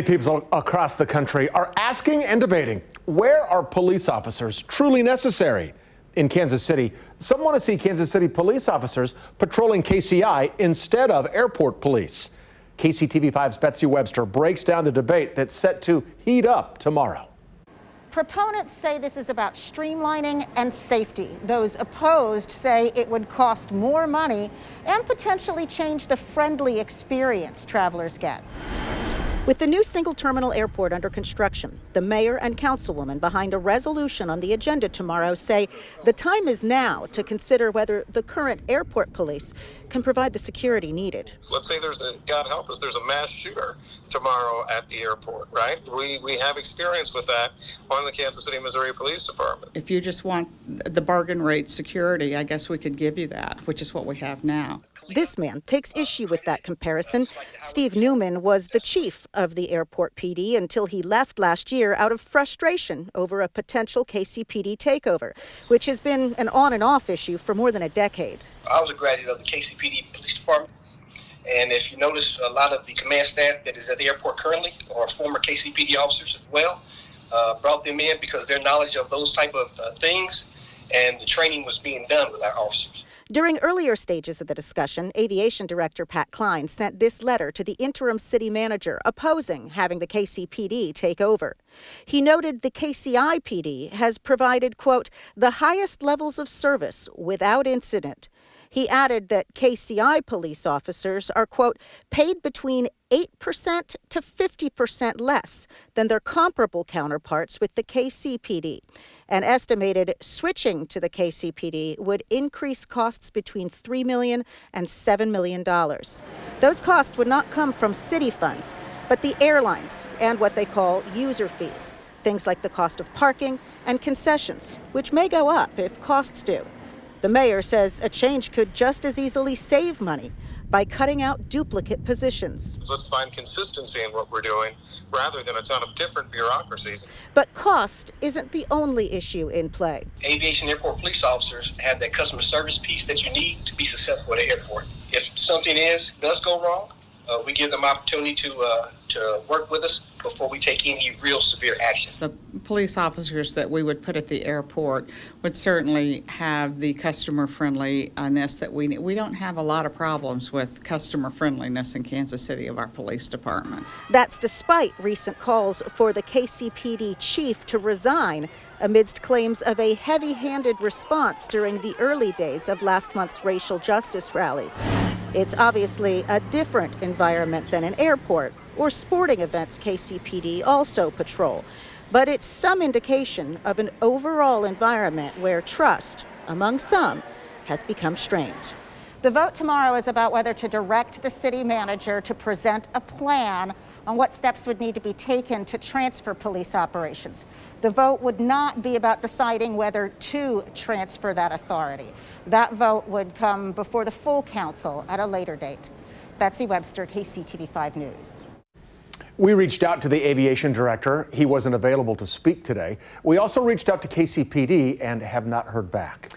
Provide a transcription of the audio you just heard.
People across the country are asking and debating, where are police officers truly necessary? In Kansas City, some want to see Kansas City police officers patrolling KCI instead of airport police. KCTV5's Betsy Webster breaks down the debate that's set to heat up tomorrow. Proponents say this is about streamlining and safety. Those opposed say it would cost more money and potentially change the friendly experience travelers get. With the new single-terminal airport under construction, the mayor and councilwoman behind a resolution on the agenda tomorrow say the time is now to consider whether the current airport police can provide the security needed. Let's say God help us, there's a mass shooter tomorrow at the airport, right? We have experience with that on the Kansas City, Missouri Police Department. If you just want the bargain rate security, I guess we could give you that, which is what we have now. This man takes issue with that comparison. Steve Newman was the chief of the airport PD until he left last year out of frustration over a potential KCPD takeover, which has been an on and off issue for more than a decade. I was a graduate of the KCPD Police Department, and if you notice, a lot of the command staff that is at the airport currently are former KCPD officers as well. Brought them in because their knowledge of those type of things and the training was being done with our officers. During earlier stages of the discussion, Aviation Director Pat Klein sent this letter to the interim city manager opposing having the KCPD take over. He noted the KCI PD has provided, quote, the highest levels of service without incident. He added that KCI police officers are, quote, paid between 8% to 50% less than their comparable counterparts with the KCPD, and estimated switching to the KCPD would increase costs between $3 million and $7 million. Those costs would not come from city funds, but the airlines and what they call user fees, things like the cost of parking and concessions, which may go up if costs do. The mayor says a change could just as easily save money by cutting out duplicate positions. Let's find consistency in what we're doing rather than a ton of different bureaucracies. But cost isn't the only issue in play. Aviation airport police officers have that customer service piece that you need to be successful at the airport. If something does go wrong, we give them opportunity to work with us before we take any real severe action. The police officers that we would put at the airport would certainly have the customer friendliness that we need. We don't have a lot of problems with customer friendliness in Kansas City of our police department. That's despite recent calls for the KCPD chief to resign amidst claims of a heavy-handed response during the early days of last month's racial justice rallies. It's obviously a different environment than an airport or sporting events KCPD also patrol, but it's some indication of an overall environment where trust, among some, has become strained. The vote tomorrow is about whether to direct the city manager to present a plan on what steps would need to be taken to transfer police operations. The vote would not be about deciding whether to transfer that authority. That vote would come before the full council at a later date. Betsy Webster, KCTV5 News. We reached out to the aviation director. He wasn't available to speak today. We also reached out to KCPD and have not heard back.